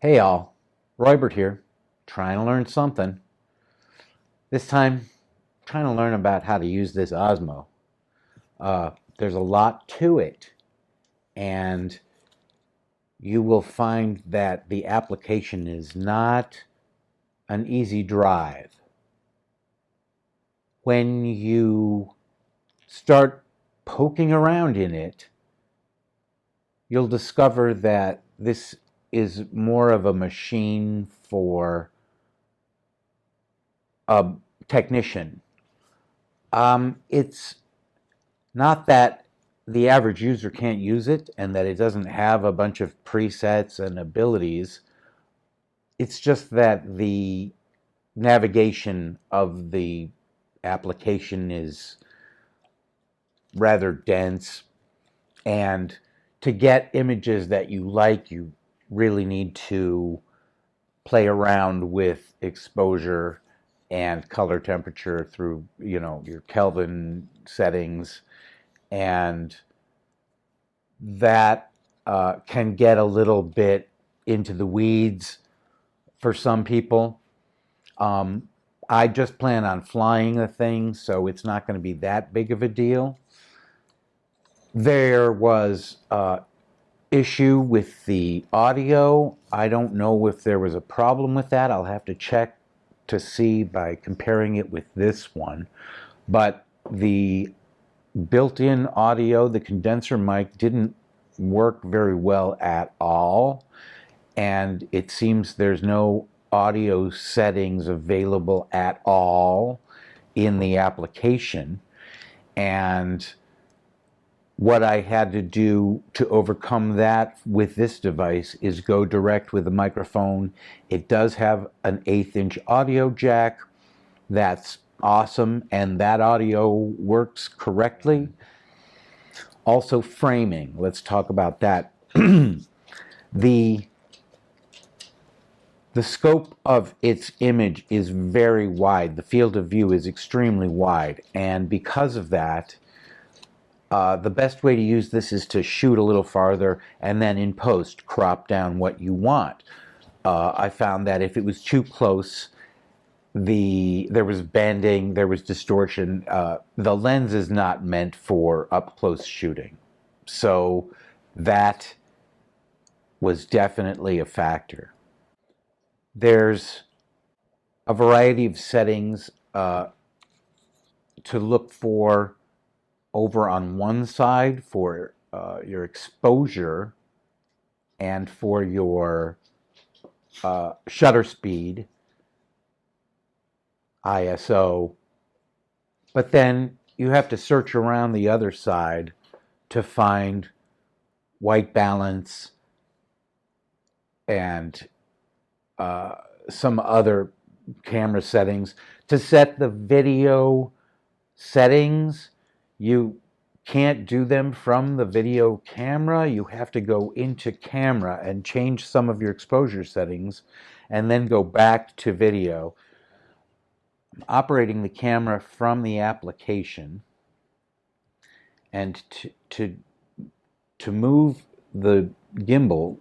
Hey all, Roybert here, trying to learn something. This time, trying to learn about how to use this OSMO. There's a lot to it, and you will find that the application is not an easy drive. When you start poking around in it, you'll discover that this is more of a machine for a technician. It's not that the average user can't use it and that it doesn't have a bunch of presets and abilities. It's just that the navigation of the application is rather dense, and to get images that you like, you really need to play around with exposure and color temperature through, your Kelvin settings, and that can get a little bit into the weeds for some people. I just plan on flying the thing, so it's not going to be that big of a deal. There was issue with the audio. I don't know if there was a problem with that. I'll have to check to see by comparing it with this one. But the built-in audio, the condenser mic, didn't work very well at all. And it seems there's no audio settings available at all in the application. And what I had to do to overcome that with this device is go direct with the microphone. It does have an 1/8 inch audio jack. That's awesome, and that audio works correctly. Also, framing. Let's talk about that. The scope of its image is very wide. The field of view is extremely wide, and because of that, the best way to use this is to shoot a little farther and then in post crop down what you want. I found that if it was too close, there was bending, there was distortion. The lens is not meant for up close shooting, so that was definitely a factor. There's a variety of settings to look for over on one side for your exposure and for your shutter speed, ISO, but then you have to search around the other side to find white balance and some other camera settings. To set the video settings, you can't do them from the video camera. You have to go into camera and change some of your exposure settings and then go back to video. I'm operating the camera from the application, and to move the gimbal,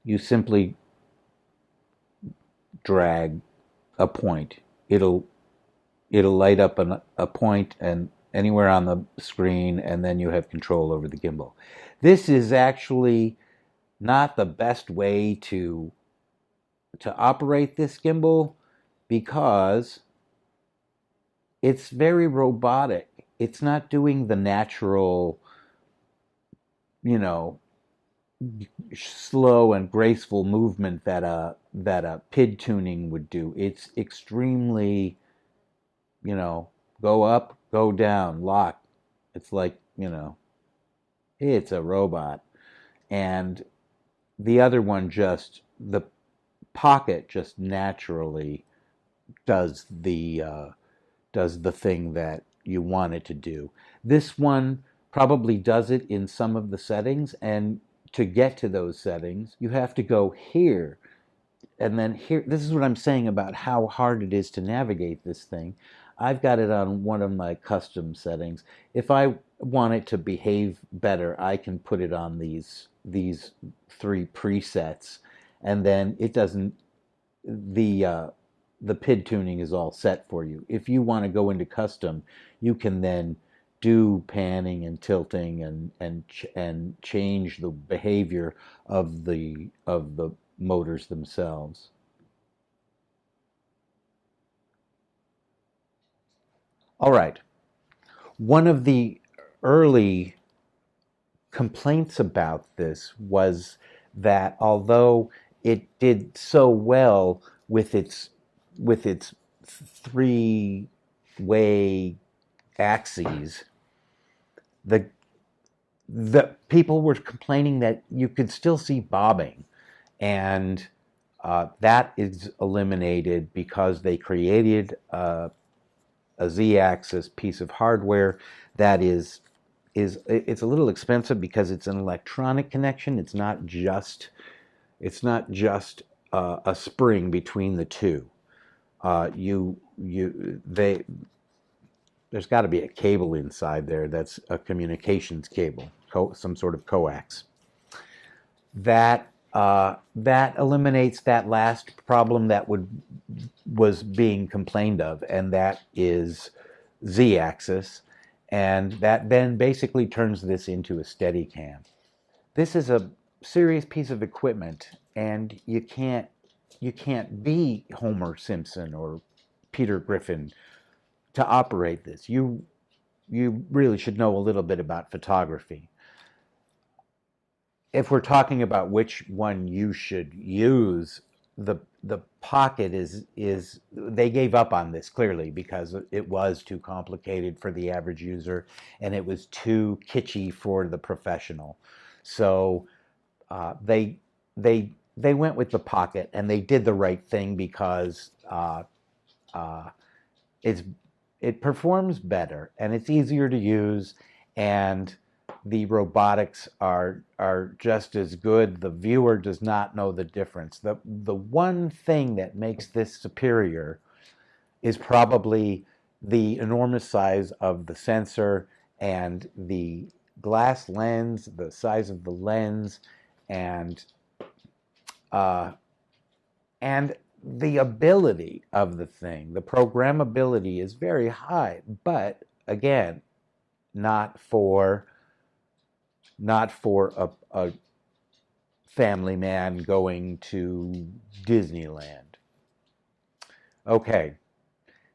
you simply drag a point. It'll light up a point and anywhere on the screen, and then you have control over the gimbal. This is actually not the best way to operate this gimbal because it's very robotic. It's not doing the natural, slow and graceful movement that a PID tuning would do. It's extremely, go up, go down, lock. It's like, it's a robot. And the other one the pocket just naturally does the thing that you want it to do. This one probably does it in some of the settings, and to get to those settings, you have to go here and then here. This is what I'm saying about how hard it is to navigate this thing. I've got it on one of my custom settings. If I want it to behave better, I can put it on these three presets, and then it doesn't the PID tuning is all set for you. If you want to go into custom, you can then do panning and tilting and change the behavior of the motors themselves. All right. One of the early complaints about this was that although it did so well with its three-way axes, the people were complaining that you could still see bobbing, and that is eliminated because they created a Z-axis piece of hardware that it's a little expensive because it's an electronic connection. It's not just a spring between the two. There's got to be a cable inside there that's a communications cable, some sort of coax. That eliminates that last problem that was being complained of, and that is Z-axis, and that then basically turns this into a Steadicam. This is a serious piece of equipment, and you can't be Homer Simpson or Peter Griffin to operate this. You really should know a little bit about photography. If we're talking about which one you should use, the Pocket is they gave up on this clearly because it was too complicated for the average user and it was too kitschy for the professional. So they went with the Pocket, and they did the right thing because it performs better and it's easier to use, and the robotics are just as good. The viewer does not know the difference. The one thing that makes this superior is probably the enormous size of the sensor and the glass lens, the size of the lens, and the ability of the thing. The programmability is very high, but again, not for a family man going to Disneyland. Okay,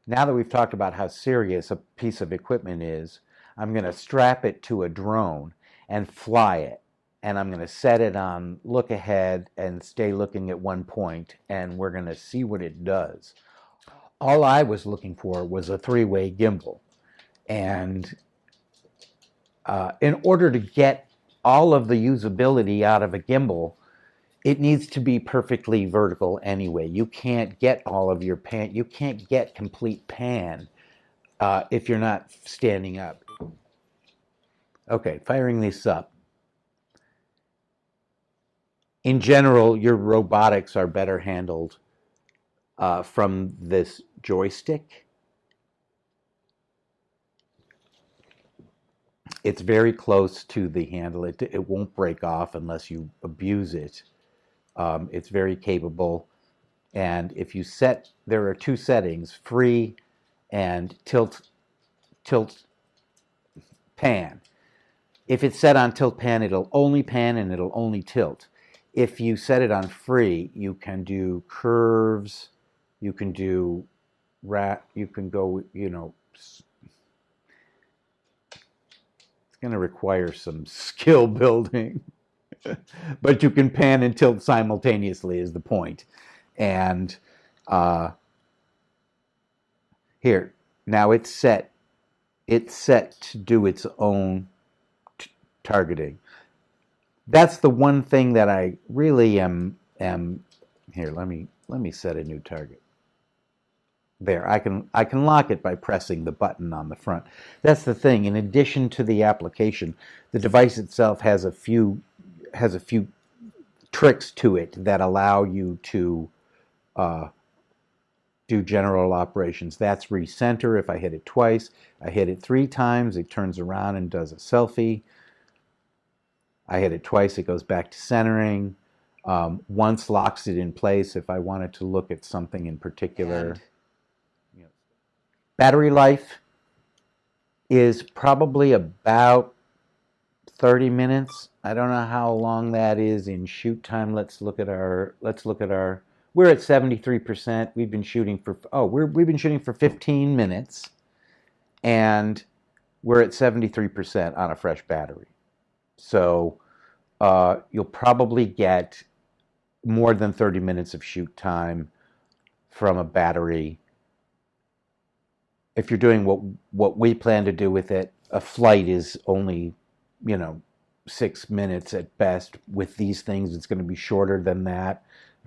now that we've talked about how serious a piece of equipment is, I'm going to strap it to a drone and fly it. And I'm going to set it on look ahead and stay looking at one point, and we're going to see what it does. All I was looking for was a three-way gimbal. And in order to get all of the usability out of a gimbal, it needs to be perfectly vertical anyway. You can't get all of your pan, you can't get complete pan if you're not standing up. Okay, firing this up. In general, your robotics are better handled from this joystick. It's very close to the handle. It won't break off unless you abuse it. It's very capable. And if you set, there are two settings, free and tilt pan. If it's set on tilt pan, it'll only pan and it'll only tilt. If you set it on free, you can do curves, you can do you can go, it's going to require some skill building, but you can pan and tilt simultaneously is the point. And here, now it's set to do its own targeting. That's the one thing that I really am here. Let me set a new target. There, I can lock it by pressing the button on the front. That's the thing. In addition to the application, the device itself has a few tricks to it that allow you to do general operations. That's recenter. If I hit it twice, I hit it 3 times, it turns around and does a selfie. I hit it twice, it goes back to centering. Once locks it in place if I wanted to look at something in particular. And battery life is probably about 30 minutes. I don't know how long that is in shoot time. Let's look at our, we're at 73%. We've been shooting for, we've been shooting for 15 minutes and we're at 73% on a fresh battery. So you'll probably get more than 30 minutes of shoot time from a battery. If you're doing what we plan to do with it, a flight is only, 6 minutes at best. With these things, it's going to be shorter than that.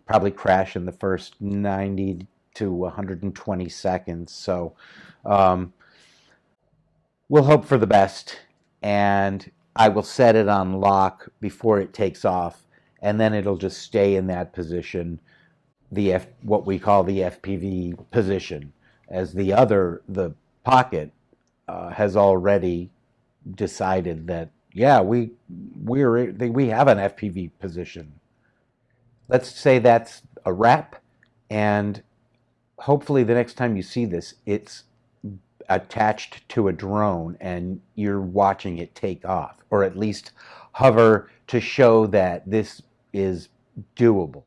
Probably crash in the first 90 to 120 seconds. So we'll hope for the best, and I will set it on lock before it takes off, and then it'll just stay in that position, what we call the FPV position, as the pocket has already decided that, yeah, we have an FPV position. Let's say that's a wrap, and hopefully the next time you see this, it's attached to a drone and you're watching it take off, or at least hover to show that this is doable.